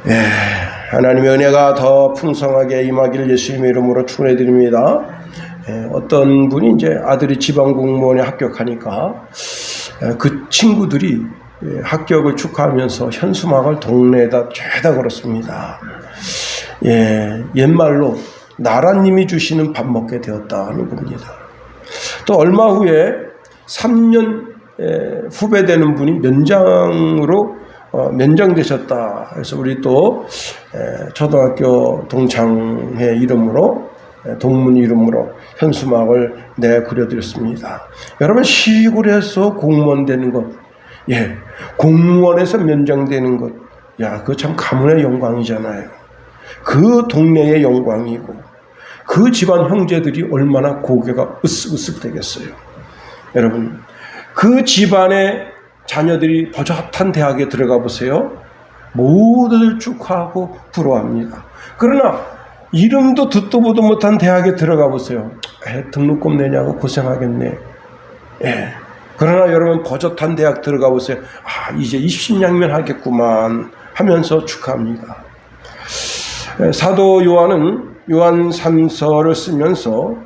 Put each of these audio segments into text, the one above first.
예, 하나님의 은혜가 더 풍성하게 임하기를 예수님의 이름으로 축원해 드립니다. 어떤 분이 이제 아들이 지방 공무원에 합격하니까 그 친구들이 합격을 축하하면서 현수막을 동네에다 죄다 걸었습니다. 옛말로 나라님이 주시는 밥 먹게 되었다는 겁니다. 또 얼마 후에 3년 후배 되는 분이 면장으로 면장되셨다. 그래서 우리 또 초등학교 동창회 이름으로 동문 이름으로 현수막을 그려드렸습니다. 여러분, 시골에서 공무원 되는 것, 공무원에서 면장되는 것, 그거 참 가문의 영광이잖아요. 그 동네의 영광이고 그 집안 형제들이 얼마나 고개가 으쓱으쓱 되겠어요. 여러분, 그 집안의 자녀들이 버젓한 대학에 들어가 보세요. 모두들 축하하고 부러워합니다. 그러나 이름도 듣도 보도 못한 대학에 들어가 보세요. 등록금 내냐고 고생하겠네. 그러나 여러분, 버젓한 대학 들어가 보세요. 이제 입신양면 하겠구만 하면서 축하합니다. 사도 요한은 요한 3서를 쓰면서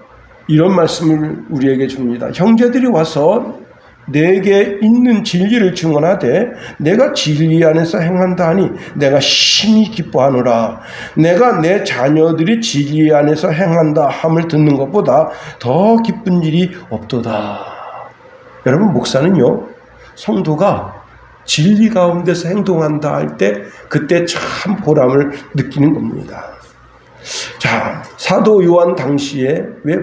이런 말씀을 우리에게 줍니다. 형제들이 와서 내게 있는 진리를 증언하되 내가 진리 안에서 행한다 하니 내가 심히 기뻐하노라. 내가 내 자녀들이 진리 안에서 행한다 함을 듣는 것보다 더 기쁜 일이 없도다. 여러분, 목사는요, 성도가 진리 가운데서 행동한다 할 때 그때 참 보람을 느끼는 겁니다. 자, 사도 요한 당시에 왜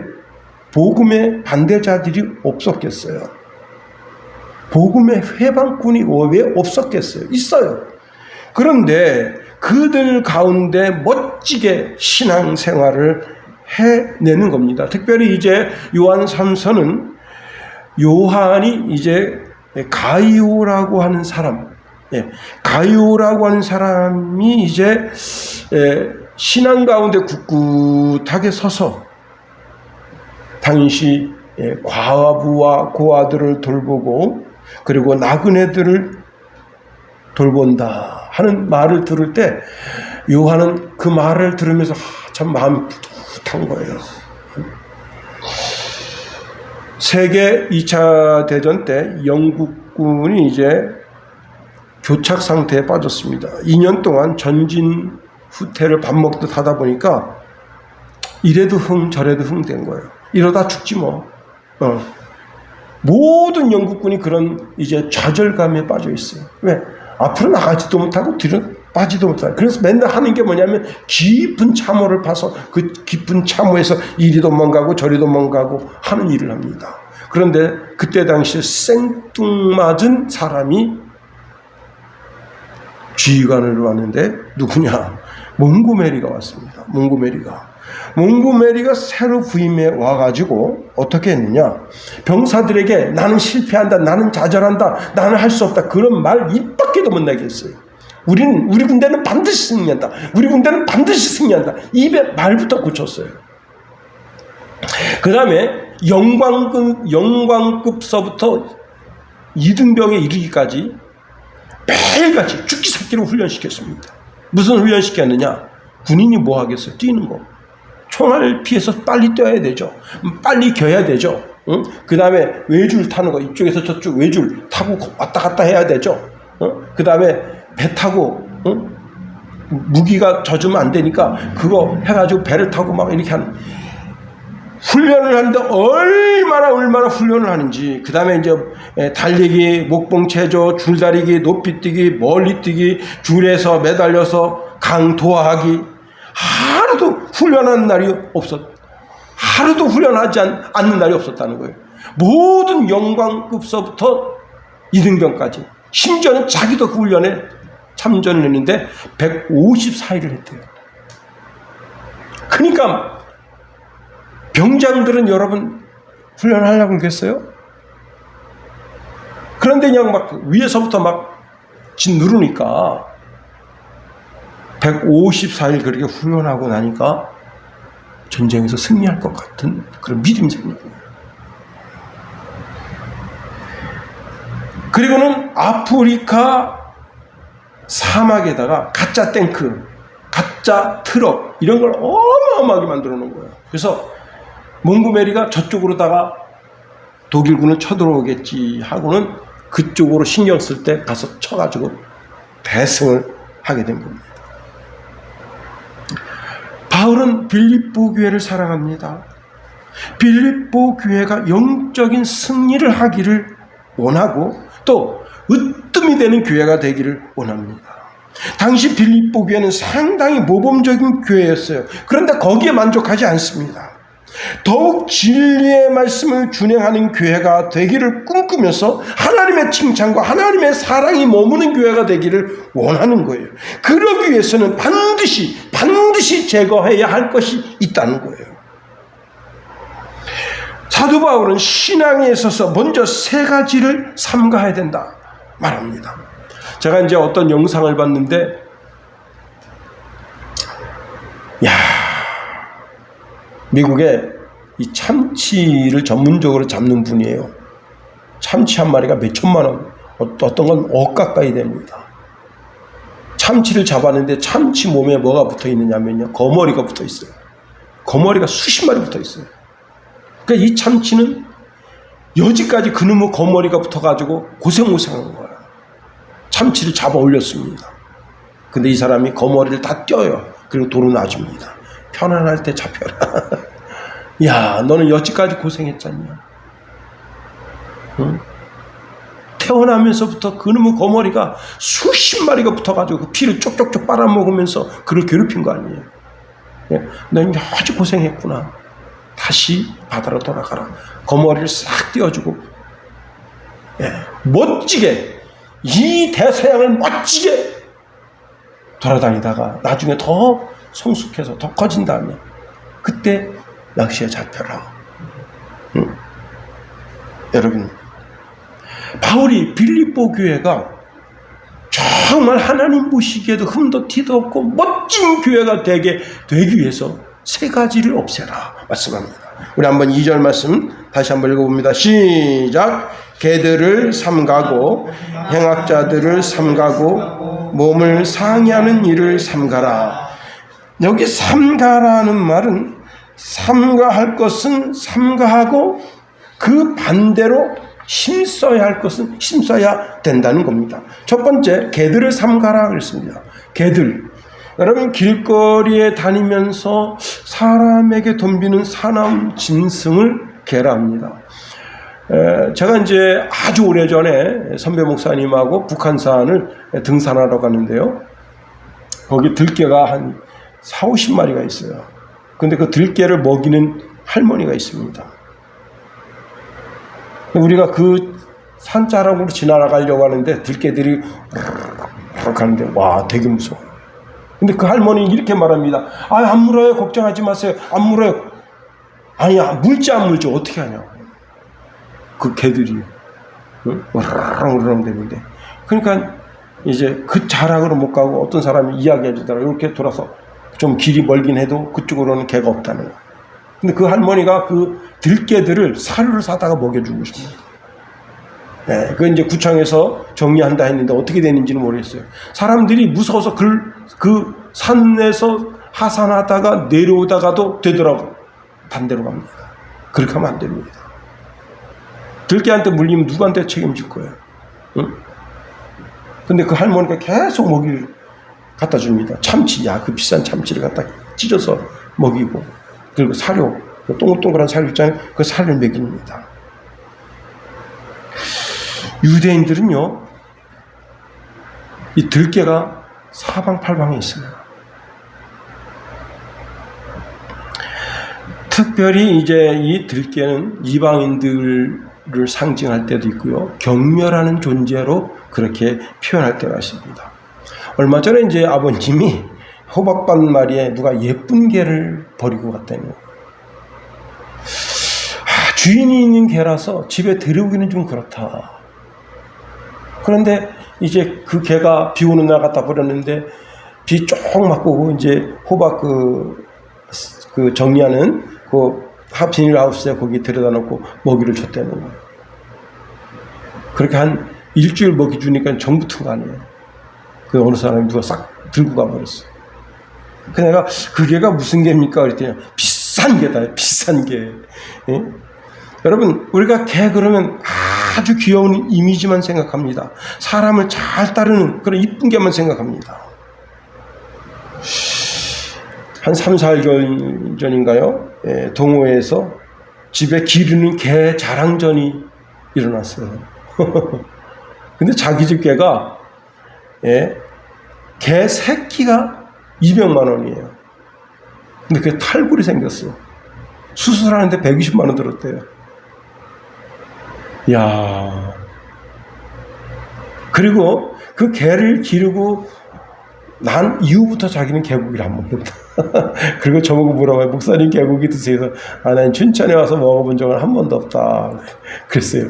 복음의 반대자들이 없었겠어요? 복음의 회방꾼이 왜 없었겠어요? 있어요. 그런데 그들 가운데 멋지게 신앙생활을 해내는 겁니다. 특별히 이제 요한 3서는 요한이 이제 가이오라고 하는 사람, 가이오라고 하는 사람이 이제 신앙 가운데 굳굳하게 서서 당시 과부와 고아들을 돌보고 그리고 나그네들을 돌본다 하는 말을 들을 때 요한은 그 말을 들으면서 참 마음이 뿌듯한 거예요. 세계 2차 대전 때 영국군이 이제 교착 상태에 빠졌습니다. 2년 동안 전진 후퇴를 밥 먹듯 하다 보니까 이래도 흥 저래도 흥 된 거예요. 이러다 죽지 뭐. 모든 영국군이 그런 이제 좌절감에 빠져 있어요. 왜? 앞으로 나가지도 못하고 뒤로 빠지도 못하고. 그래서 맨날 하는 게 뭐냐면 깊은 참호를 파서 그 깊은 참호에서 이리 도망가고 저리 도망가고 하는 일을 합니다. 그런데 그때 당시에 생뚱맞은 사람이 지휘관으로 왔는데 누구냐? 몽고메리가 왔습니다. 몽고메리가 새로 부임해 와가지고 어떻게 했느냐? 병사들에게 나는 실패한다, 나는 좌절한다, 나는 할 수 없다, 그런 말 입 밖에도 못 나게 했어요. 우리 군대는 반드시 승리한다, 우리 군대는 반드시 승리한다, 입에 말부터 고쳤어요. 그 다음에 영광급서부터 2등병에 이르기까지 매일같이 죽기 살기로 훈련시켰습니다. 무슨 훈련시켰느냐? 군인이 뭐 하겠어요? 뛰는 거. 총알을 피해서 빨리 뛰어야 되죠. 빨리 겨야 되죠. 그 다음에 외줄 타는 거, 이쪽에서 저쪽 외줄 타고 왔다 갔다 해야 되죠. 그 다음에 배 타고, 무기가 젖으면 안 되니까 그거 해가지고 배를 타고 막 이렇게 하는 훈련을 하는데 얼마나 훈련을 하는지. 그 다음에 이제 달리기, 목봉체조, 줄다리기, 높이뛰기, 멀리뛰기, 줄에서 매달려서 강도하기. 하루도 훈련하는 날이 하루도 훈련하지 않는 날이 없었다는 거예요. 모든 영광급서부터 2등병까지. 심지어는 자기도 그 훈련에 참전을 했는데 154일을 했대요. 그러니까 병장들은 여러분 훈련하려고 그러겠어요? 그런데 그냥 막 위에서부터 막 짓누르니까 154일 그렇게 훈련하고 나니까 전쟁에서 승리할 것 같은 그런 믿음이 생긴 거예요. 그리고는 아프리카 사막에다가 가짜 탱크, 가짜 트럭 이런 걸 어마어마하게 만들어 놓은 거예요. 그래서 몽고메리가 저쪽으로다가 독일군을 쳐들어오겠지 하고는 그쪽으로 신경 쓸 때 가서 쳐가지고 대승을 하게 된 겁니다. 바울은 빌립보 교회를 사랑합니다. 빌립보 교회가 영적인 승리를 하기를 원하고 또 으뜸이 되는 교회가 되기를 원합니다. 당시 빌립보 교회는 상당히 모범적인 교회였어요. 그런데 거기에 만족하지 않습니다. 더욱 진리의 말씀을 준행하는 교회가 되기를 꿈꾸면서 하나님의 칭찬과 하나님의 사랑이 머무는 교회가 되기를 원하는 거예요. 그러기 위해서는 반드시 제거해야 할 것이 있다는 거예요. 사도 바울은 신앙에 있어서 먼저 세 가지를 삼가해야 된다 말합니다. 제가 이제 어떤 영상을 봤는데, 미국에 이 참치를 전문적으로 잡는 분이에요. 참치 한 마리가 몇 천만 원, 어떤 건 억 가까이 됩니다. 참치를 잡았는데 참치 몸에 뭐가 붙어 있느냐면요, 거머리가 붙어 있어요. 거머리가 수십 마리 붙어 있어요. 그러니까 이 참치는 여지까지 그놈의 거머리가 붙어가지고 고생하는 거예요. 참치를 잡아 올렸습니다. 근데 이 사람이 거머리를 다 떼어요. 그리고 도로 놔줍니다. 편안할 때 잡혀라. 야, 너는 여지까지 고생했잖냐. 응? 태어나면서부터 그놈의 거머리가 수십 마리가 붙어가지고 그 피를 쪽쪽쪽 빨아먹으면서 그를 괴롭힌 거 아니에요. 넌 아주 고생했구나. 다시 바다로 돌아가라. 거머리를 싹 띄워주고, 멋지게, 이 대서양을 멋지게 돌아다니다가 나중에 더 성숙해서 더 커진 다음에 그때 낚시에 잡혀라. 여러분, 바울이 빌립보 교회가 정말 하나님 보시기에도 흠도 티도 없고 멋진 교회가 되기 위해서 세 가지를 없애라 말씀합니다. 우리 한번 2절 말씀 다시 한번 읽어봅니다. 시작. 개들을 삼가고 행악자들을 삼가고 몸을 상해하는 일을 삼가라. 여기 삼가라는 말은 삼가할 것은 삼가하고 그 반대로 힘써야 할 것은 힘써야 된다는 겁니다. 첫 번째, 개들을 삼가라 그랬습니다. 개들. 여러분, 길거리에 다니면서 사람에게 덤비는 사나운 짐승을 개라 합니다. 제가 이제 아주 오래전에 선배 목사님하고 북한산을 등산하러 갔는데요. 거기 들개가 한 40-50마리가 있어요. 근데 그 들개를 먹이는 할머니가 있습니다. 우리가 그 산자락으로 지나가려고 하는데 들개들이 가는데 와, 되게 무서워요. 근데 그 할머니는 이렇게 말합니다. 안 물어요. 걱정하지 마세요. 안 물어요. 아니야, 물지 안 물지 어떻게 하냐고. 그 개들이 으르렁 되는데, 그러니까 이제 그 자락으로 못 가고 어떤 사람이 이야기해 주더라고요. 이렇게 돌아서 좀 길이 멀긴 해도 그쪽으로는 개가 없다는 거예요. 근데 그 할머니가 그 들개들을 사료를 사다가 먹여주고 있습니다. 그 이제 구청에서 정리한다 했는데 어떻게 되는지는 모르겠어요. 사람들이 무서워서 그 산에서 하산하다가 내려오다가도 되더라고. 반대로 갑니다. 그렇게 하면 안 됩니다. 들개한테 물리면 누구한테 책임질 거예요? 응? 근데 그 할머니가 계속 먹이를 갖다 줍니다. 참치, 그 비싼 참치를 갖다 찢어서 먹이고, 그리고 사료, 동글동글한 사료 있잖아요. 그 사료를 먹입니다. 유대인들은요, 이 들개가 사방팔방에 있습니다. 특별히 이제 이 들개는 이방인들을 상징할 때도 있고요, 경멸하는 존재로 그렇게 표현할 때가 있습니다. 얼마 전에 이제 아버님이 호박밭 마리에 누가 예쁜 개를 버리고 갔다는, 주인이 있는 개라서 집에 데려오기는 좀 그렇다. 그런데 이제 그 개가 비 오는 날 갖다 버렸는데 비 쪽 맞고 이제 호박 그 정리하는 그 비닐하우스에 거기 데려다 놓고 먹이를 줬다는 거예요. 그렇게 한 일주일 먹이 주니까 정 붙은 거 아니에요. 그 어느 사람이 누가 싹 들고 가버렸어. 그 내가 그 개가 무슨 개입니까? 그랬더니 비싼 개다. 비싼 개. 예? 여러분 우리가 개 그러면 아주 귀여운 이미지만 생각합니다. 사람을 잘 따르는 그런 이쁜 개만 생각합니다. 한 3, 4일 전인가요? 예, 동호회에서 집에 기르는 개 자랑전이 일어났어요. 근데 자기 집 개가 개 새끼가 200만 원이에요. 근데 그게 탈골이 생겼어. 수술하는데 120만 원 들었대요. 야. 그리고 그 개를 기르고 난 이후부터 자기는 개고기를 안 먹는다. 그리고 저보고 뭐라고 해요? 목사님 개고기 드세요. 난 춘천에 와서 먹어본 적은 한 번도 없다. 그랬어요.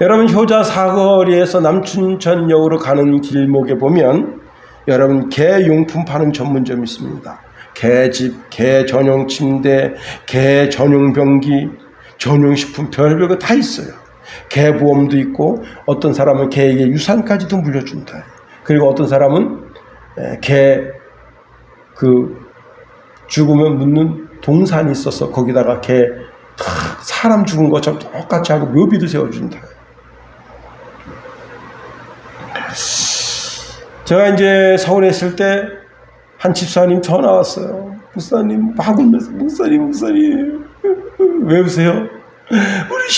여러분 효자 사거리에서 남춘천역으로 가는 길목에 보면 여러분 개 용품 파는 전문점이 있습니다. 개집, 개 전용 침대, 개 전용 변기, 전용 식품 별별 거 다 있어요. 개 보험도 있고 어떤 사람은 개에게 유산까지도 물려준다. 그리고 어떤 사람은 개 죽으면 묻는 동산이 있어서 거기다가 개 사람 죽은 것처럼 똑같이 하고 묘비도 세워준다. 제가 이제 서울에 있을 때 한 집사님 전화 왔어요. 목사님 막 울면서 목사님 왜 우세요? 우리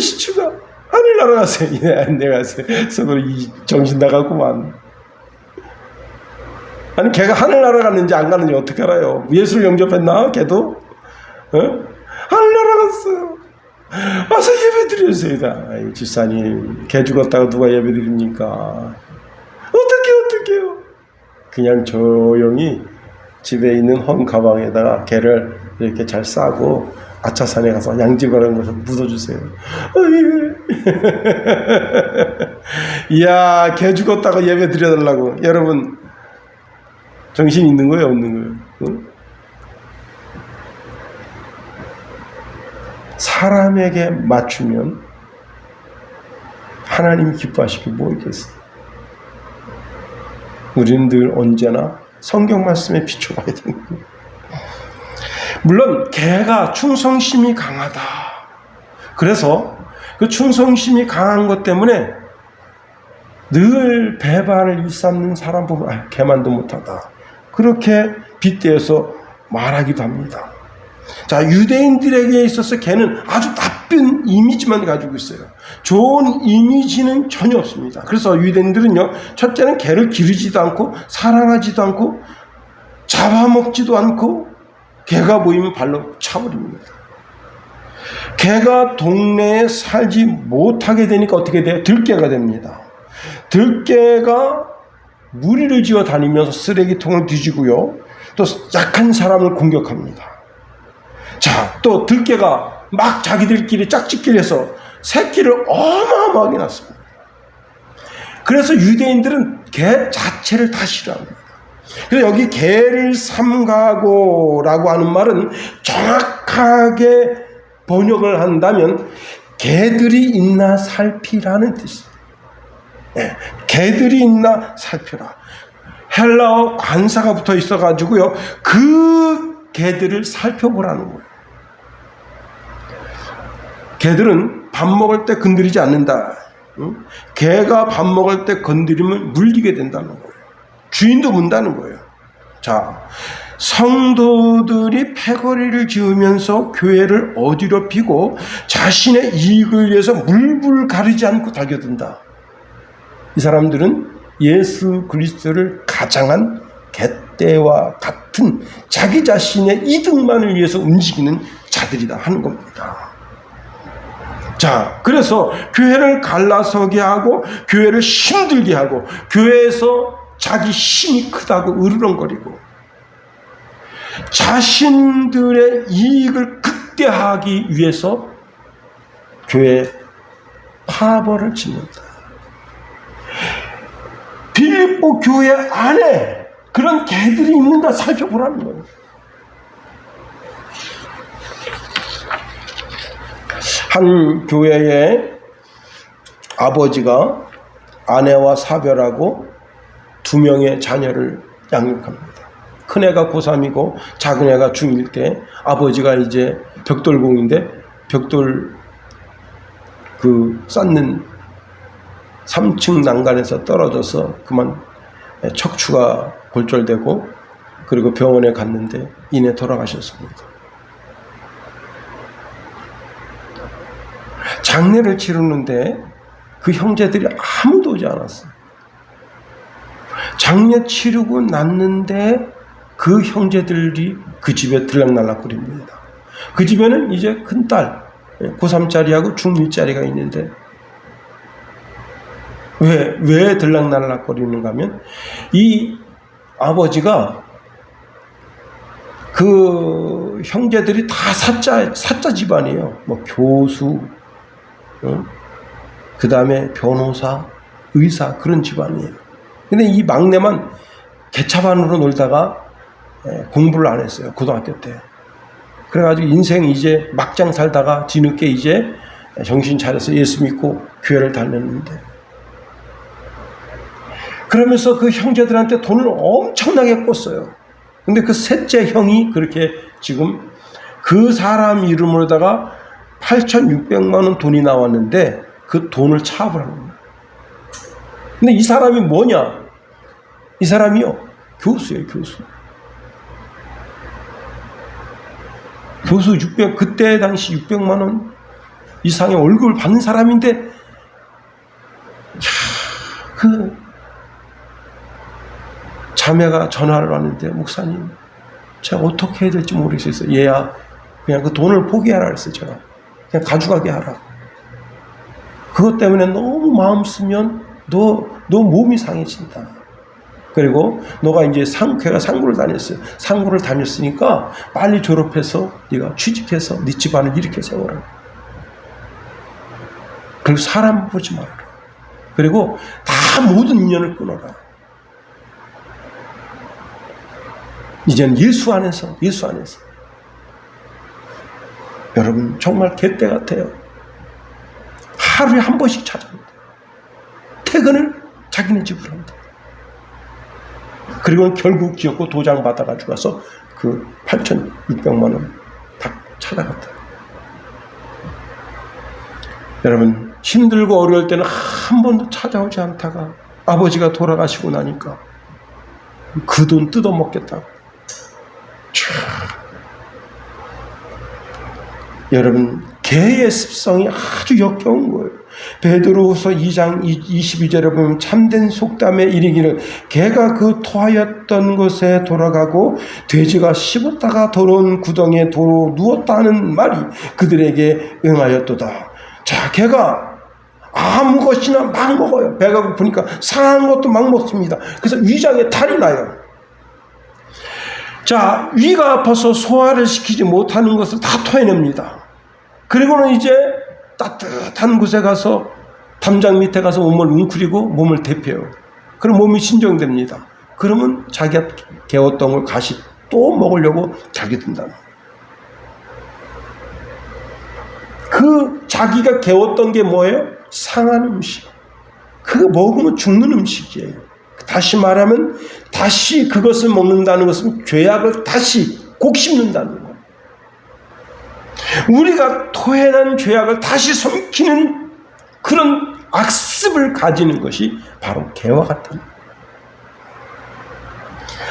시추가 하늘 날아갔어요. 내가 서로 정신 나갔구만. 아니 걔가 하늘 날아갔는지 안 가는지 어떻게 알아요? 예수를 영접했나? 걔도? 하늘 날아갔어요. 와서 예배 드려주세요. 아이 집사님 개 죽었다고 누가 예배 드립니까? 어떡해요? 그냥 조용히 집에 있는 헌 가방에다가 개를 이렇게 잘 싸고 아차산에 가서 양지바라는 것을 묻어주세요. 이야 개 죽었다고 예배 드려달라고. 여러분 정신 있는 거예요 없는 거예요? 응? 사람에게 맞추면 하나님이 기뻐하실 게 뭐 있겠어요? 우리는 늘 언제나 성경 말씀에 비춰가야 되는 거예요. 물론 개가 충성심이 강하다. 그래서 그 충성심이 강한 것 때문에 늘 배반을 일삼는 사람 보면 개만도 못하다. 그렇게 빗대어서 말하기도 합니다. 자, 유대인들에게 있어서 개는 아주 나쁜 이미지만 가지고 있어요. 좋은 이미지는 전혀 없습니다. 그래서 유대인들은요, 첫째는 개를 기르지도 않고 사랑하지도 않고 잡아먹지도 않고 개가 보이면 발로 차버립니다. 개가 동네에 살지 못하게 되니까 어떻게 돼요? 들개가 됩니다. 들개가 무리를 지어 다니면서 쓰레기통을 뒤지고요, 또 약한 사람을 공격합니다. 자, 또 들개가 막 자기들끼리 짝짓기를 해서 새끼를 어마어마하게 낳습니다. 그래서 유대인들은 개 자체를 다 싫어합니다. 그래서 여기 개를 삼가고라고 하는 말은 정확하게 번역을 한다면 개들이 있나 살피라는 뜻이에요. 네, 개들이 있나 살펴라. 헬라어 관사가 붙어 있어가지고요, 그 개들을 살펴보라는 거예요. 개들은 밥 먹을 때 건드리지 않는다. 개가 밥 먹을 때 건드리면 물리게 된다는 거예요. 주인도 문다는 거예요. 자, 성도들이 패거리를 지으면서 교회를 어지럽히고 자신의 이익을 위해서 물불 가리지 않고 달겨든다. 이 사람들은 예수 그리스도를 가장한 갯떼와 같은 자기 자신의 이득만을 위해서 움직이는 자들이다 하는 겁니다. 자, 그래서 교회를 갈라서게 하고 교회를 힘들게 하고 교회에서 자기 힘이 크다고 으르렁거리고 자신들의 이익을 극대화하기 위해서 교회 파벌을 짓는다. 빌립보 교회 안에 그런 개들이 있는가 살펴보라는 거예요. 한 교회의 아버지가 아내와 사별하고 2명의 자녀를 양육합니다. 큰애가 고3이고 작은애가 중1 때 아버지가 이제 벽돌공인데 벽돌 쌓는 3층 난간에서 떨어져서 그만 척추가 골절되고 그리고 병원에 갔는데 이내 돌아가셨습니다. 장례를 치르는데 그 형제들이 아무도 오지 않았어요. 장례 치르고 났는데 그 형제들이 그 집에 들락날락거립니다. 그 집에는 이제 큰딸 고3짜리하고 중1짜리가 있는데 왜 들락날락거리는가 하면 이 아버지가 그 형제들이 다 사자 집안이에요. 뭐 교수, 그 다음에 변호사, 의사 그런 집안이에요. 근데 이 막내만 개차반으로 놀다가 공부를 안 했어요. 고등학교 때. 그래가지고 인생 이제 막장 살다가 뒤늦게 이제 정신 차려서 예수 믿고 교회를 다녔는데 그러면서 그 형제들한테 돈을 엄청나게 꿨어요. 근데 그 셋째 형이 그렇게 지금 그 사람 이름으로다가 8,600만 원 돈이 나왔는데 그 돈을 차압을 하는 거예요. 근데 이 사람이 뭐냐? 이 사람이요. 교수예요, 교수. 교수 그때 당시 600만 원 이상의 월급을 받는 사람인데, 그 자매가 전화를 왔는데, 목사님, 제가 어떻게 해야 될지 모르겠어요. 얘야, 그냥 그 돈을 포기하라 그랬어요, 제가. 그냥 가져가게 하라. 그것 때문에 너무 마음 쓰면 너 몸이 상해진다. 그리고 너가 이제 걔가 상고를 다녔어요. 상고를 다녔으니까 빨리 졸업해서 네가 취직해서 네 집안을 이렇게 세워라. 그리고 사람 보지 말아라. 그리고 다 모든 인연을 끊어라. 이제는 예수 안에서. 여러분 정말 개떼 같아요. 하루에 한 번씩 찾아옵니다. 퇴근을 자기네 집으로 합니다. 그리고는 결국 지었고 도장 받아가지고 가서 그 8,600만 원 다 찾아갔다. 여러분 힘들고 어려울 때는 한 번도 찾아오지 않다가 아버지가 돌아가시고 나니까 그 돈 뜯어먹겠다고. 여러분 개의 습성이 아주 역겨운 거예요. 베드로후서 2장 22절에 보면 참된 속담에 이르기를 개가 그 토하였던 곳에 돌아가고 돼지가 씹었다가 더러운 구덩이에 도로 누웠다 하는 말이 그들에게 응하였도다. 자, 개가 아무 것이나 막 먹어요. 배가 고프니까 상한 것도 막 먹습니다. 그래서 위장에 탈이 나요. 자, 위가 아파서 소화를 시키지 못하는 것을 다 토해냅니다. 그리고는 이제 따뜻한 곳에 가서 담장 밑에 가서 몸을 웅크리고 몸을 데펴요. 그럼 몸이 신정됩니다. 그러면 자기가 개웠던 걸 다시 또 먹으려고 자기 든다. 그 자기가 개웠던 게 뭐예요? 상한 음식. 그거 먹으면 죽는 음식이에요. 다시 말하면 다시 그것을 먹는다는 것은 죄악을 다시 곡씹는다는 거예요. 우리가 토해낸 죄악을 다시 삼키는 그런 악습을 가지는 것이 바로 개와 같은 거예요.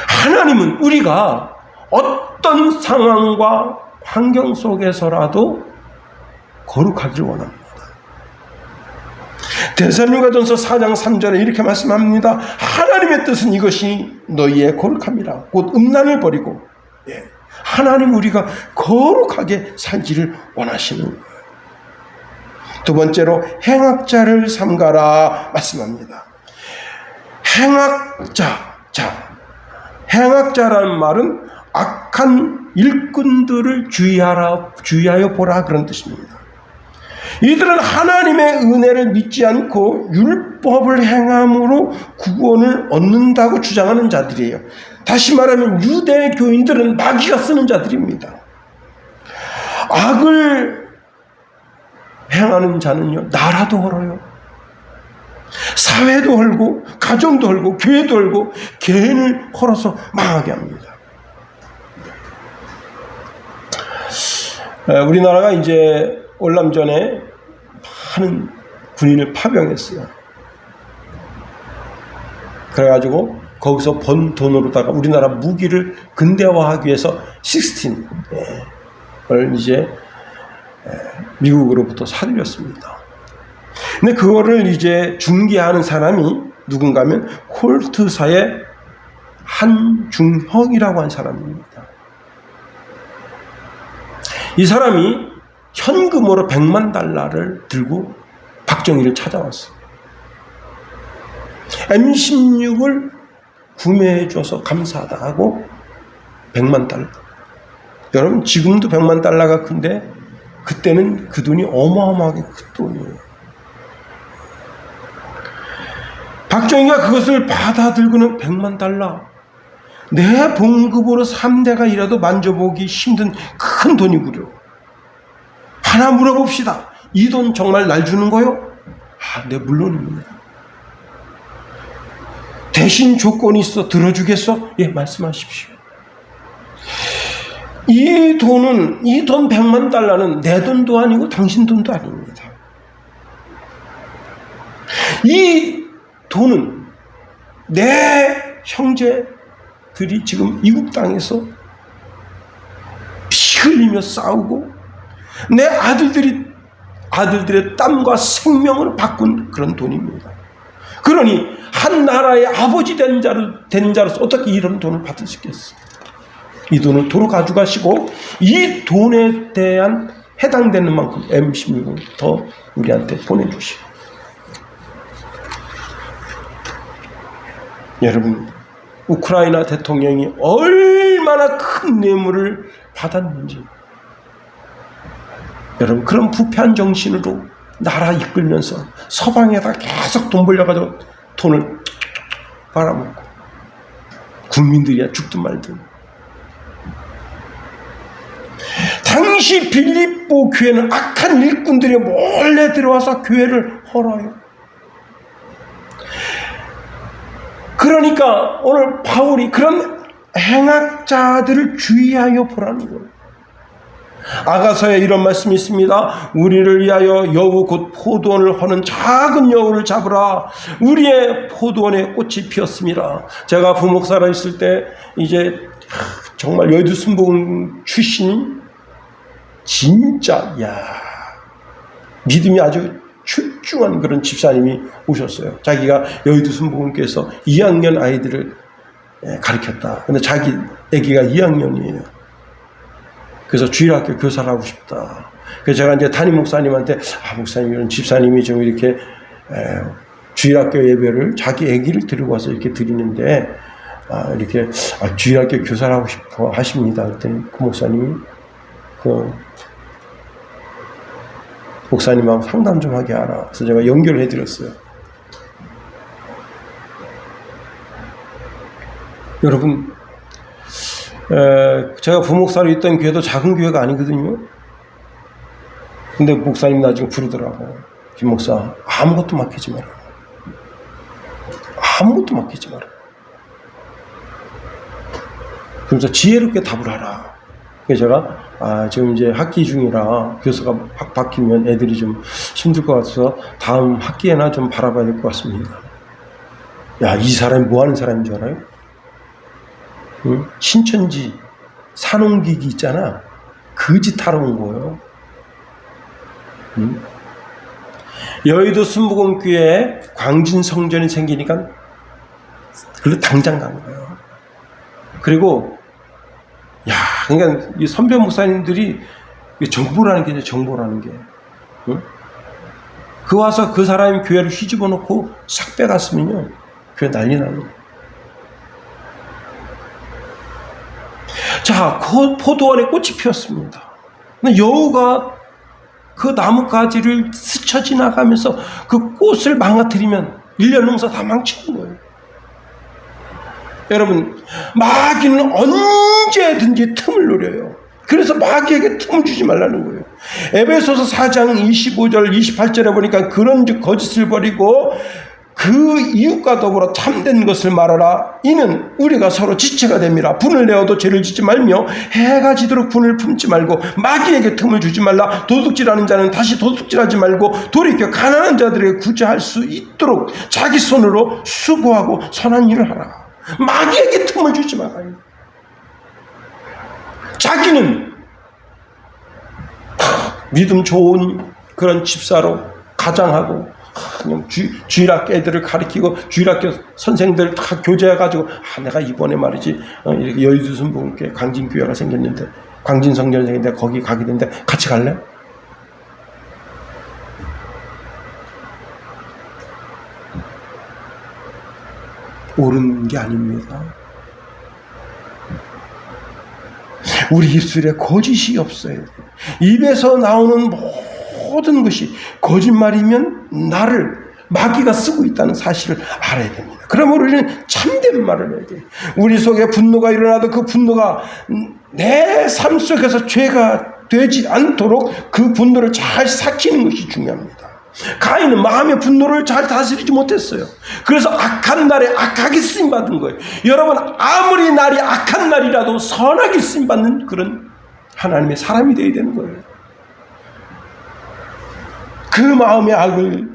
하나님은 우리가 어떤 상황과 환경 속에서라도 거룩하기를 원합니다. 데살로니가전서 4장 3절에 이렇게 말씀합니다. 하나님의 뜻은 이것이 너희의 거룩함이라. 곧 음란을 버리고, 하나님 우리가 거룩하게 살기를 원하시는 거예요. 두 번째로 행악자를 삼가라 말씀합니다. 행악자라는 말은 악한 일꾼들을 주의하여 보라 그런 뜻입니다. 이들은 하나님의 은혜를 믿지 않고 율법을 행함으로 구원을 얻는다고 주장하는 자들이에요. 다시 말하면 유대교인들은 마귀가 쓰는 자들입니다. 악을 행하는 자는요 나라도 얼어요. 사회도 헐고 가정도 헐고 교회도 헐고 개인을 헐어서 망하게 합니다. 우리나라가 이제 월남전에 많은 군인을 파병했어요. 그래가지고 거기서 번 돈으로다가 우리나라 무기를 근대화하기 위해서 16을 이제 미국으로부터 사들였습니다. 근데 그거를 이제 중개하는 사람이 누군가 하면 콜트사의 한중형이라고 한 사람입니다. 이 사람이 현금으로 100만 달러를 들고 박정희를 찾아왔어요. M16을 구매해줘서 감사하다 하고 100만 달러. 여러분 지금도 100만 달러가 큰데 그때는 그 돈이 어마어마하게 큰 돈이에요. 박정희가 그것을 받아들고는 100만 달러. 내 봉급으로 3대가 일해도 만져보기 힘든 큰 돈이구려. 하나 물어봅시다. 이 돈 정말 날 주는 거요? 네, 물론입니다. 대신 조건이 있어 들어주겠어? 예, 말씀하십시오. 이 돈 100만 달러는 내 돈도 아니고 당신 돈도 아닙니다. 이 돈은 내 형제들이 지금 이국 땅에서 피 흘리며 싸우고 내 아들들의 땀과 생명을 바꾼 그런 돈입니다. 그러니 한 나라의 아버지 된 자로서 어떻게 이런 돈을 받을 수 있겠어? 이 돈을 도로 가져가시고 이 돈에 대한 해당되는 만큼 M16을 더 우리한테 보내주시오. 여러분, 우크라이나 대통령이 얼마나 큰 뇌물을 받았는지, 여러분 그런 부패한 정신으로 나라 이끌면서 서방에다 계속 돈 벌려가지고 돈을 빨아먹고 국민들이야 죽든 말든. 당시 빌립보 교회는 악한 일꾼들이 몰래 들어와서 교회를 헐어요. 그러니까 오늘 바울이 그런 행악자들을 주의하여 보라는 거예요. 아가서에 이런 말씀이 있습니다. 우리를 위하여 여우 곧 포도원을 허는 작은 여우를 잡으라. 우리의 포도원에 꽃이 피었습니다. 제가 부목사로 있을 때 이제 정말 여의도 순복음 출신이 진짜 믿음이 아주 출중한 그런 집사님이 오셨어요. 자기가 여의도 순복음교회에서 2학년 아이들을 가르쳤다. 근데 자기 아기가 2학년이에요. 그래서 주일학교 교사를 하고 싶다. 그래서 제가 이제 담임 목사님한테 목사님 이런 집사님이 좀 이렇게 주일학교 예배를 자기 아기를 들고 와서 이렇게 드리는데 이렇게 주일학교 교사를 하고 싶어 하십니다. 그랬더니 그 목사님이 목사님하고 상담 좀 하게 하라. 그래서 제가 연결을 해드렸어요. 여러분, 제가 부목사로 있던 교회도 작은 교회가 아니거든요. 근데 목사님 나중에 부르더라고. 김 목사, 아무것도 맡기지 마라. 아무것도 맡기지 마라. 그러면서 지혜롭게 답을 하라. 그래서 제가 지금 이제 학기 중이라 교수가 바뀌면 애들이 좀 힘들 것 같아서 다음 학기에나 좀 바라봐야 될 것 같습니다. 이 사람이 뭐 하는 사람인 줄 알아요? 응? 신천지 산홍기기 있잖아. 그 짓 하러 온 거예요. 응? 여의도 순복음교회에 광진성전이 생기니까 그걸로 당장 간 거예요. 그리고 그러니까 이 선배 목사님들이 정보라는 게 이제 정보라는 게, 응? 그 와서 그 사람이 교회를 휘집어 놓고 싹 빼갔으면요, 교회 난리 나는 거예요. 자, 그 포도원에 꽃이 피었습니다. 근데 여우가 그 나뭇가지를 스쳐 지나가면서 그 꽃을 망가뜨리면 1년 농사 다 망치는 거예요. 여러분, 마귀는 언제든지 틈을 노려요. 그래서 마귀에게 틈을 주지 말라는 거예요. 에베소서 4장 25절 28절에 보니까 그런 거짓을 버리고 그 이웃과 더불어 참된 것을 말하라. 이는 우리가 서로 지체가 됨이라. 분을 내어도 죄를 짓지 말며 해가 지도록 분을 품지 말고 마귀에게 틈을 주지 말라. 도둑질하는 자는 다시 도둑질하지 말고 돌이켜 가난한 자들에게 구제할 수 있도록 자기 손으로 수고하고 선한 일을 하라. 마귀에게 틈을 주지 말아요. 자기는 믿음 좋은 그런 집사로 가장하고 그냥 주일학교 애들을 가르치고 주일학교 선생들 다 교제해가지고 내가 이번에 말이지 이렇게 여의도 순복음교회 광진교회가 생겼는데 광진성전이 생겼는데 거기 가게 되는데 같이 갈래? 옳은 게 아닙니다. 우리 입술에 거짓이 없어야 돼. 입에서 나오는 모든 것이 거짓말이면 나를 마귀가 쓰고 있다는 사실을 알아야 됩니다. 그러면 우리는 참된 말을 해야 돼요. 우리 속에 분노가 일어나도 그 분노가 내 삶 속에서 죄가 되지 않도록 그 분노를 잘 삭히는 것이 중요합니다. 가인은 마음의 분노를 잘 다스리지 못했어요. 그래서 악한 날에 악하게 쓰임받은 거예요. 여러분, 아무리 날이 악한 날이라도 선하게 쓰임받는 그런 하나님의 사람이 되어야 되는 거예요. 그 마음의 악을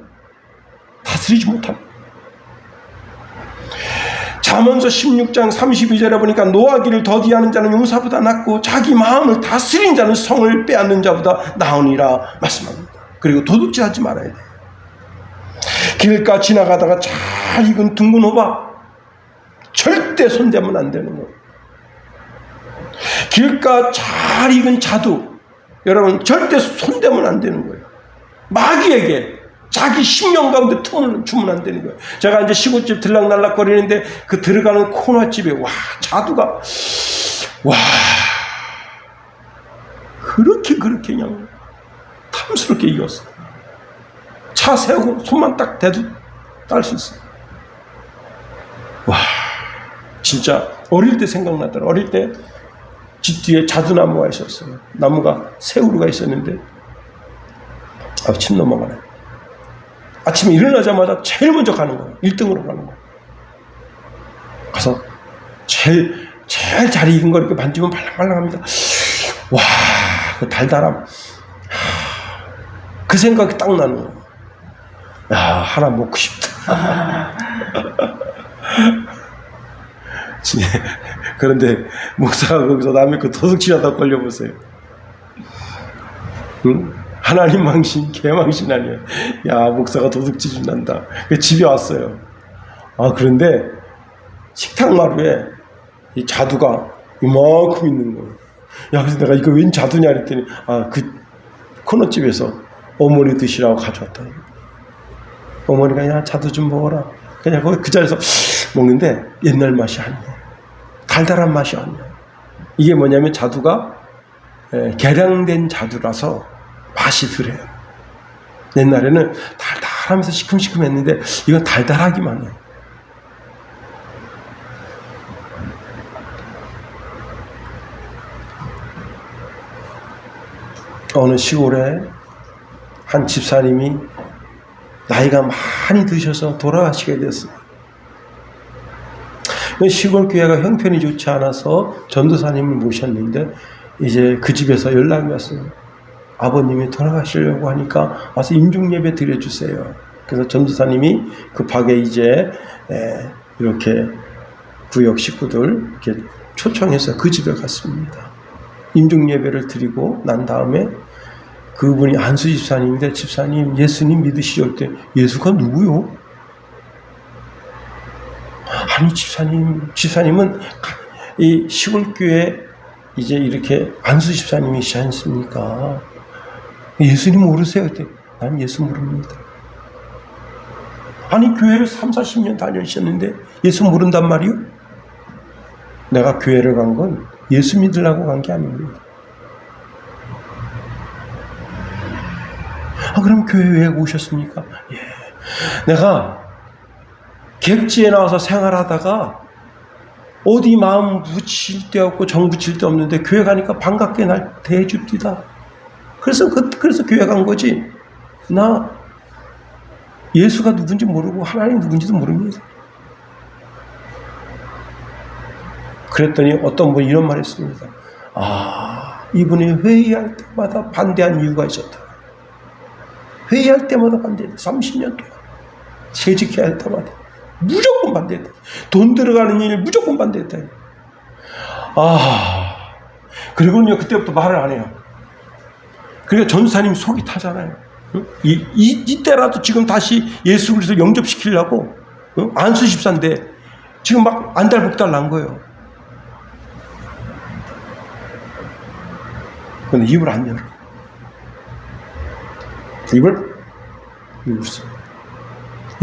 다스리지 못합니다. 잠언서 16장 32절에 보니까 노하기를 더디하는 자는 용사보다 낫고 자기 마음을 다스린 자는 성을 빼앗는 자보다 나으니라 말씀합니다. 그리고 도둑질하지 말아야 돼요. 길가 지나가다가 잘 익은 둥근 호박 절대 손대면 안 되는 거예요. 길가 잘 익은 자두 여러분 절대 손대면 안 되는 거예요. 마귀에게 자기 심령 가운데 틈을 주면 안 되는 거예요. 제가 이제 시골집 들락날락거리는데 그 들어가는 코너집에 와 자두가 와 그렇게 그냥 탐스럽게 익었어. 차 세우고 손만 딱 대도 딸 수 있어. 와 진짜 어릴 때 생각나더라. 어릴 때 집 뒤에 자두나무가 있었어요. 나무가 새우루가 있었는데 침 넘어가네. 아침에 일어나자마자 제일 먼저 가는 거예요. 1등으로 가는 거예요. 가서 제일 잘 익은 거 이렇게 만지면 말랑말랑합니다. 와, 그 달달함. 그 생각이 딱 나는 거예요. 야, 하나 먹고 싶다. 그런데 목사가 거기서 남의 그 도둑질하다 걸려보세요. 응? 하나님 망신, 개망신 아니에요. 야, 목사가 도둑질 난다. 집에 왔어요. 그런데 식탁 마루에 이 자두가 이만큼 있는 거예요. 야, 그래서 내가 이거 웬 자두냐 그랬더니, 그 코너집에서 어머니 드시라고 가져왔다. 어머니가, 야, 자두 좀 먹어라. 그냥 거기 그 자리에서 먹는데 옛날 맛이 아니에요. 달달한 맛이 아니에요. 이게 뭐냐면 자두가 개량된 자두라서 맛이 덜해요. 옛날에는 달달하면서 시큼시큼했는데 이건 달달하기만 해요. 어느 시골에 한 집사님이 나이가 많이 드셔서 돌아가시게 됐어요. 시골 교회가 형편이 좋지 않아서 전도사님을 모셨는데 이제 그 집에서 연락이 왔어요. 아버님이 돌아가시려고 하니까 와서 임종예배 드려주세요. 그래서 전도사님이 급하게 이제 이렇게 구역 식구들 이렇게 초청해서 그 집에 갔습니다. 임종예배를 드리고 난 다음에 그분이 안수 집사님인데 집사님 예수님 믿으시죠? 그때 예수가 누구요? 아니 집사님은 이 시골교회 이제 이렇게 안수 집사님이시지 않습니까? 예수님 모르세요? 그때 난 예수 모릅니다. 아니 교회를 30-40년 다니셨는데 예수 모른단 말이요? 내가 교회를 간 건 예수 믿으려고 간 게 아닙니다. 그럼 교회 왜 오셨습니까? 내가 객지에 나와서 생활하다가 어디 마음 붙일 데 없고 정 붙일 데 없는데 교회 가니까 반갑게 날 대해줍디다. 그래서 교회 간 거지. 나 예수가 누군지 모르고 하나님 누군지도 모릅니다. 그랬더니 어떤 분이 이런 말 했습니다. 이분이 회의할 때마다 반대한 이유가 있었다. 회의할 때마다 반대했다. 30년 동안 재직해야 할 때마다 무조건 반대했다. 돈 들어가는 일 무조건 반대했다. 그리고는요, 그때부터 말을 안 해요. 그러니까 전사님 속이 타잖아요. 이때라도 지금 다시 예수 그리스도 영접시키려고 안수 14인데 지금 막 안달복달 난 거예요. 근데 입을 안 열어. 입을 열었어.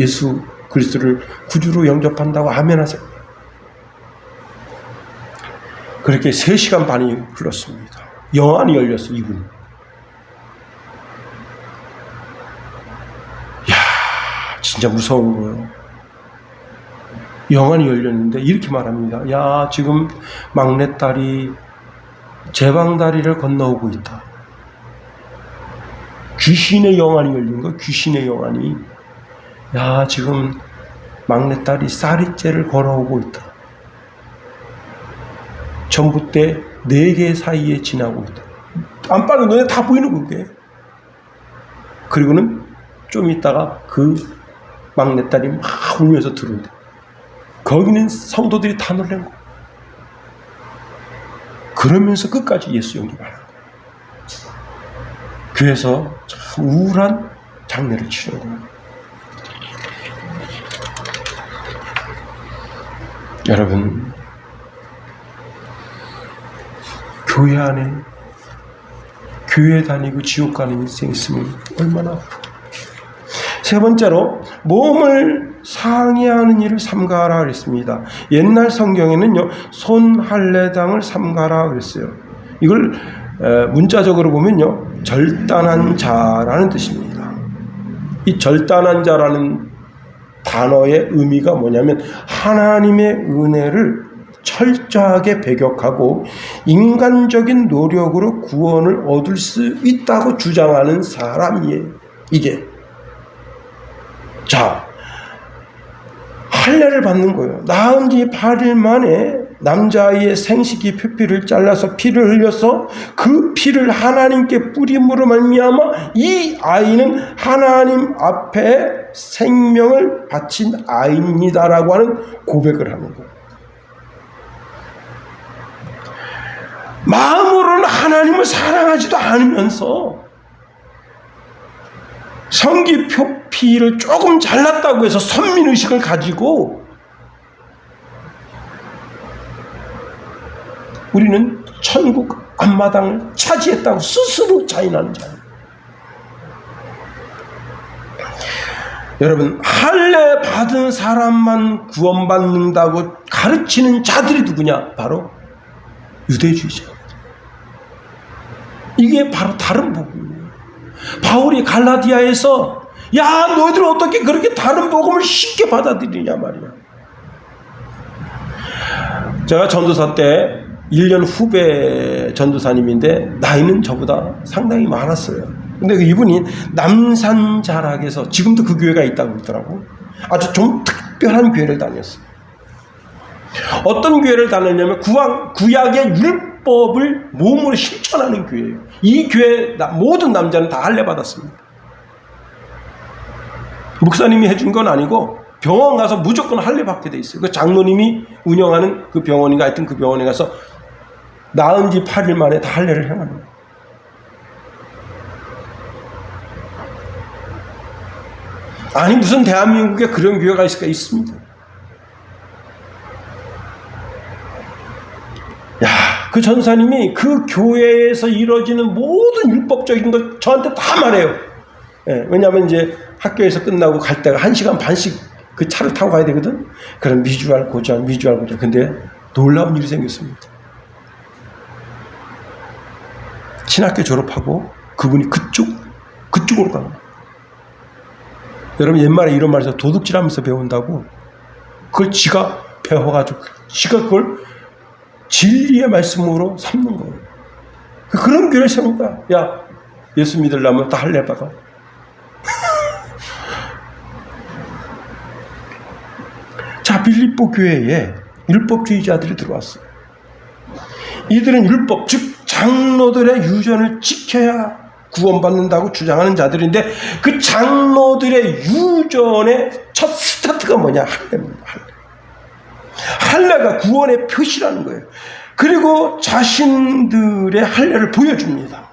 예수 그리스도를 구주로 영접한다고 아멘 하세요. 그렇게 3시간 반이 흘렀습니다. 영안이 열렸어, 이분이. 진짜 무서운 거예요. 영안이 열렸는데 이렇게 말합니다. 야, 지금 막내딸이 제방다리를 건너오고 있다. 귀신의 영안이 열린 거야. 귀신의 영안이. 야, 지금 막내딸이 쌀이째를 걸어오고 있다. 전봇대 4개 사이에 지나고 있다. 안방에 눈에 다 보이는 거게. 그리고는 좀 있다가 그 막내딸이 막 울면서 들어온다. 거기는 성도들이 다 놀란 거야. 그러면서 끝까지 예수 영접하는 거야. 그래서 참 우울한 장례를 치른 거야. 여러분, 교회 안에 교회 다니고 지옥 가는 인생 있으면 얼마나 아파. 3번째로 몸을 상해하는 일을 삼가라 그랬습니다. 옛날 성경에는요, 손할례당을 삼가라 그랬어요. 이걸 문자적으로 보면요, 절단한 자라는 뜻입니다. 이 절단한 자라는 단어의 의미가 뭐냐면 하나님의 은혜를 철저하게 배격하고 인간적인 노력으로 구원을 얻을 수 있다고 주장하는 사람이에요. 이게. 자, 할례를 받는 거예요. 낳은 지 8일 만에 남자아이의 생식기 표피를 잘라서 피를 흘려서 그 피를 하나님께 뿌림으로 말미암아 이 아이는 하나님 앞에 생명을 바친 아이입니다라고 하는 고백을 하는 거예요. 마음으로는 하나님을 사랑하지도 않으면서 성기 표피를 조금 잘랐다고 해서 선민의식을 가지고 우리는 천국 앞마당을 차지했다고 스스로 자인하는 자예요. 여러분, 할례 받은 사람만 구원받는다고 가르치는 자들이 누구냐? 바로 유대주의자. 이게 바로 다른 복음이에요. 바울이 갈라디아에서 야, 너희들 어떻게 그렇게 다른 복음을 쉽게 받아들이냐 말이야. 제가 전도사 때 1년 후배 전도사님인데 나이는 저보다 상당히 많았어요. 근데 이분이 남산자락에서 지금도 그 교회가 있다고 그러더라고. 아주 좀 특별한 교회를 다녔어요. 어떤 교회를 다녔냐면 구약의 율법을 몸으로 실천하는 교회예요. 이 교회 모든 남자는 다 할례 받았습니다. 목사님이 해준 건 아니고 병원 가서 무조건 할례 받게 돼 있어요. 그 장로님이 운영하는 그 병원인가 하여튼 그 병원에 가서 낳은 지 8일 만에 다 할례를 행하는 거예요. 아니 무슨 대한민국에 그런 교회가 있을까? 있습니다. 야, 그 전사님이 그 교회에서 이루어지는 모든 율법적인 걸 저한테 다 말해요. 예, 왜냐하면 이제 학교에서 끝나고 갈 때가 1시간 반씩 그 차를 타고 가야 되거든. 그럼 미주알 고장. 근데 놀라운 일이 생겼습니다. 신학교 졸업하고 그분이 그쪽으로 가는 거예요. 여러분 옛말에 이런 말에서 도둑질하면서 배운다고 그걸 지가 배워가지고 지가 그걸 진리의 말씀으로 삼는 거예요. 그런 교회를 세운 거야. 야, 예수 믿으려면 다 할례 받아. 빌립보 교회에 율법주의자들이 들어왔어요. 이들은 율법, 즉 장로들의 유전을 지켜야 구원받는다고 주장하는 자들인데, 그 장로들의 유전의 첫 스타트가 뭐냐? 할례입니다. 할례가 구원의 표시라는 거예요. 그리고 자신들의 할례를 보여줍니다.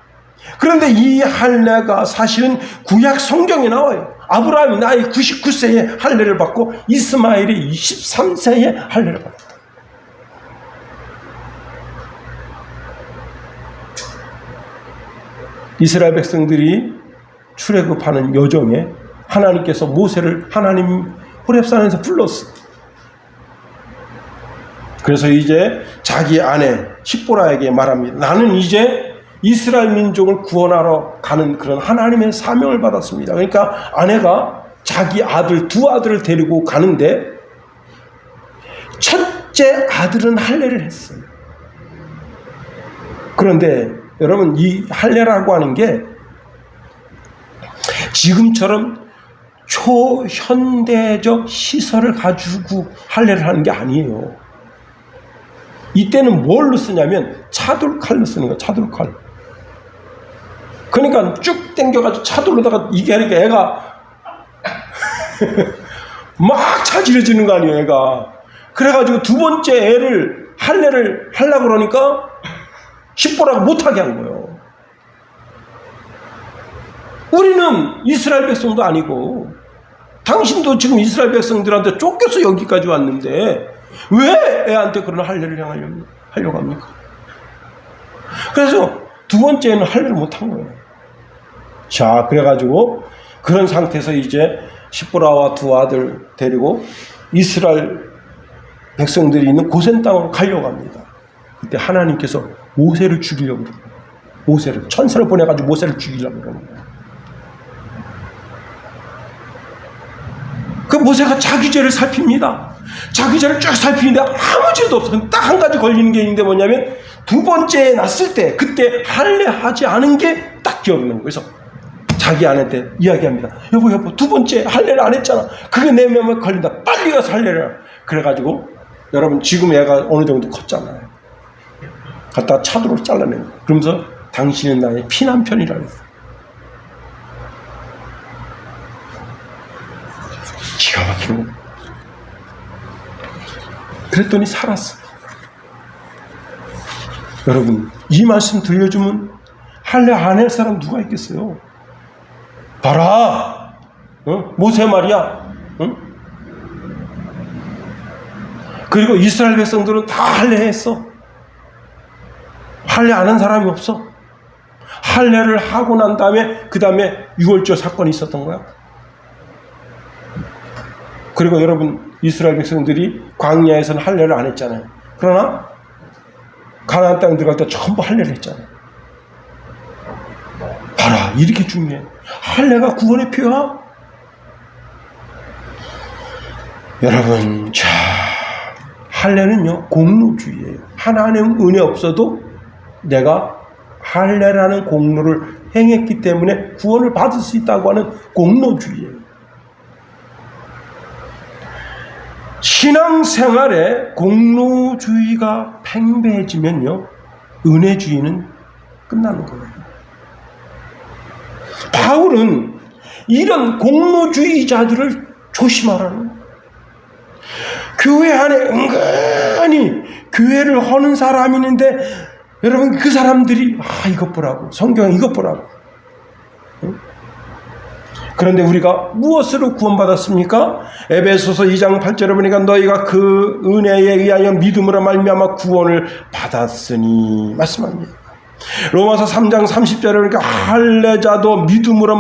그런데 이 할례가 사실은 구약 성경에 나와요. 아브라함이 나이 99세에 할례를 받고 이스마엘이 23세에 할례를 받았다. 이스라엘 백성들이 출애굽하는 여정에 하나님께서 모세를 하나님 호렙산에서 불렀어요. 그래서 이제 자기 아내 십보라에게 말합니다. 나는 이제 이스라엘 민족을 구원하러 가는 그런 하나님의 사명을 받았습니다. 그러니까 아내가 자기 아들, 두 아들을 데리고 가는데, 첫째 아들은 할례를 했어요. 그런데 여러분, 이 할례라고 하는 게 지금처럼 초현대적 시설을 가지고 할례를 하는 게 아니에요. 이때는 뭘로 쓰냐면 차돌칼로 쓰는 거야. 차돌칼. 그러니까 쭉 당겨가지고 차돌로다가 이게 하니까 애가 막 차지려지는 거 아니에요, 애가. 그래가지고 두 번째 애를 할례를 하려고 그러니까 십보라가 못하게 한 거예요. 우리는 이스라엘 백성도 아니고, 당신도 지금 이스라엘 백성들한테 쫓겨서 여기까지 왔는데 왜 애한테 그런 할례를 하려고 합니까? 그래서 두 번째는 할례를 못한 거예요. 자, 그래가지고 그런 상태에서 이제 십보라와 두 아들 데리고 이스라엘 백성들이 있는 고센 땅으로 가려고 합니다. 그때 하나님께서 모세를 죽이려고 그래요. 모세를, 천사를 보내가지고 모세를 죽이려고 그러는 거예요. 그 모세가 자기 죄를 살핍니다. 자기 죄를 쭉 살피는데 아무 죄도 없어요. 딱 한 가지 걸리는 게 있는데 뭐냐면, 두 번째 낳았을 때 그때 할례하지 않은 게 딱 기억나는 거예요. 그래서 자기 아내한테 이야기합니다. 여보, 두 번째 할례를 안 했잖아. 그게 내 명에 걸린다. 빨리 가서 할례를 해. 그래가지고 여러분, 지금 애가 어느 정도 컸잖아요. 갖다가 차도로 잘라내는 거예요. 그러면서 당신은 나의 피난편이라 그랬어요. 기가 막히는 거예요. 그랬더니 살았어요. 여러분, 이 말씀 들려주면 할례 안 할 사람 누가 있겠어요? 봐라, 모세 말이야. 그리고 이스라엘 백성들은 다 할례했어. 할례 안 한 사람이 없어. 할례를 하고 난 다음에 그 다음에 유월절 사건이 있었던 거야. 그리고 여러분, 이스라엘 백성들이 광야에서는 할례를 안 했잖아요. 그러나 가나안 땅 들어갈 때 전부 할례를 했잖아요. 봐라, 이렇게 중요해. 할례가 구원의 표야. 여러분, 자, 할례는요 공로주의예요. 하나님 은혜 없어도 내가 할례라는 공로를 행했기 때문에 구원을 받을 수 있다고 하는 공로주의예요. 신앙생활에 공로주의가 팽배해지면요, 은혜주의는 끝나는 거예요. 바울은 이런 공로주의자들을 조심하라는, 교회 안에 은근히 교회를 하는 사람이 있는데, 여러분, 그 사람들이 이것 보라고, 성경 이것 보라고. 그런데 우리가 무엇으로 구원받았습니까? 에베소서 2장 8절에 보니까 너희가 그 은혜에 의하여 믿음으로 말미암아 구원을 받았으니 말씀합니다. 로마서 3장 30절에 보니까 할례자도 믿음으로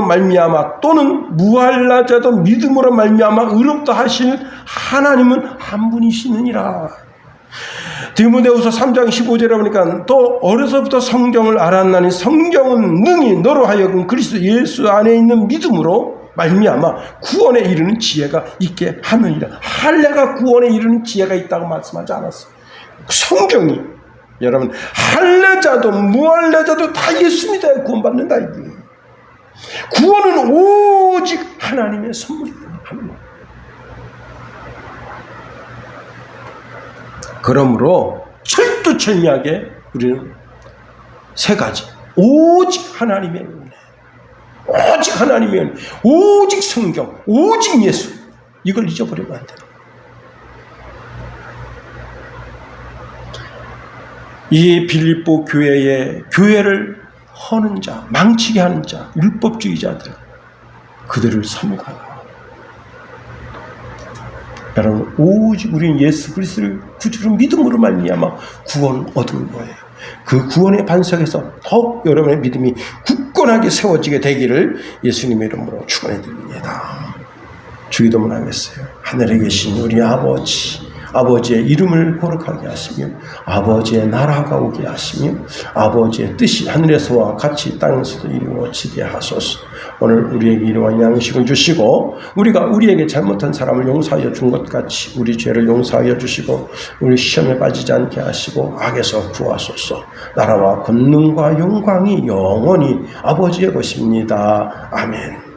말미암아 또는 무할례자도 믿음으로 말미암아 의롭다 하실 하나님은 한 분이시느니라. 디모데후서 3장 15절에 보니까 또 어려서부터 성경을 알았나니 성경은 능히 너로 하여금 그리스도 예수 안에 있는 믿음으로 말미암아 구원에 이르는 지혜가 있게 하느니라. 할례가 구원에 이르는 지혜가 있다고 말씀하지 않았어요. 성경이, 여러분, 할례자도 무할례자도 다 예수 믿어야 구원받는다 이게. 구원은 오직 하나님의 선물이다 하는 거예요. 그러므로 철두철미하게 우리는 세 가지, 오직 하나님의 은혜, 오직 하나님의 은혜, 오직 성경, 오직 예수, 이걸 잊어버리면 안 돼요. 이 빌립보 교회의 교회를 허는 자, 망치게 하는 자, 율법주의자들, 그들을 삼가라. 여러분, 오직 우리는 예수 그리스도를 구주로 믿음으로 말미암아 구원을 얻은 거예요. 그 구원의 반석에서 더욱 여러분의 믿음이 굳건하게 세워지게 되기를 예수님의 이름으로 축원해 드립니다. 주기도문 하겠어요. 하늘에 계신 우리 아버지, 아버지의 이름을 거룩하게 하시며 아버지의 나라가 오게 하시며 아버지의 뜻이 하늘에서와 같이 땅에서도 이루어지게 하소서. 오늘 우리에게 일용할 양식을 주시고 우리가 우리에게 잘못한 사람을 용서하여 준 것 같이 우리 죄를 용서하여 주시고 우리 시험에 빠지지 않게 하시고 악에서 구하소서. 나라와 권능과 영광이 영원히 아버지의 것입니다. 아멘.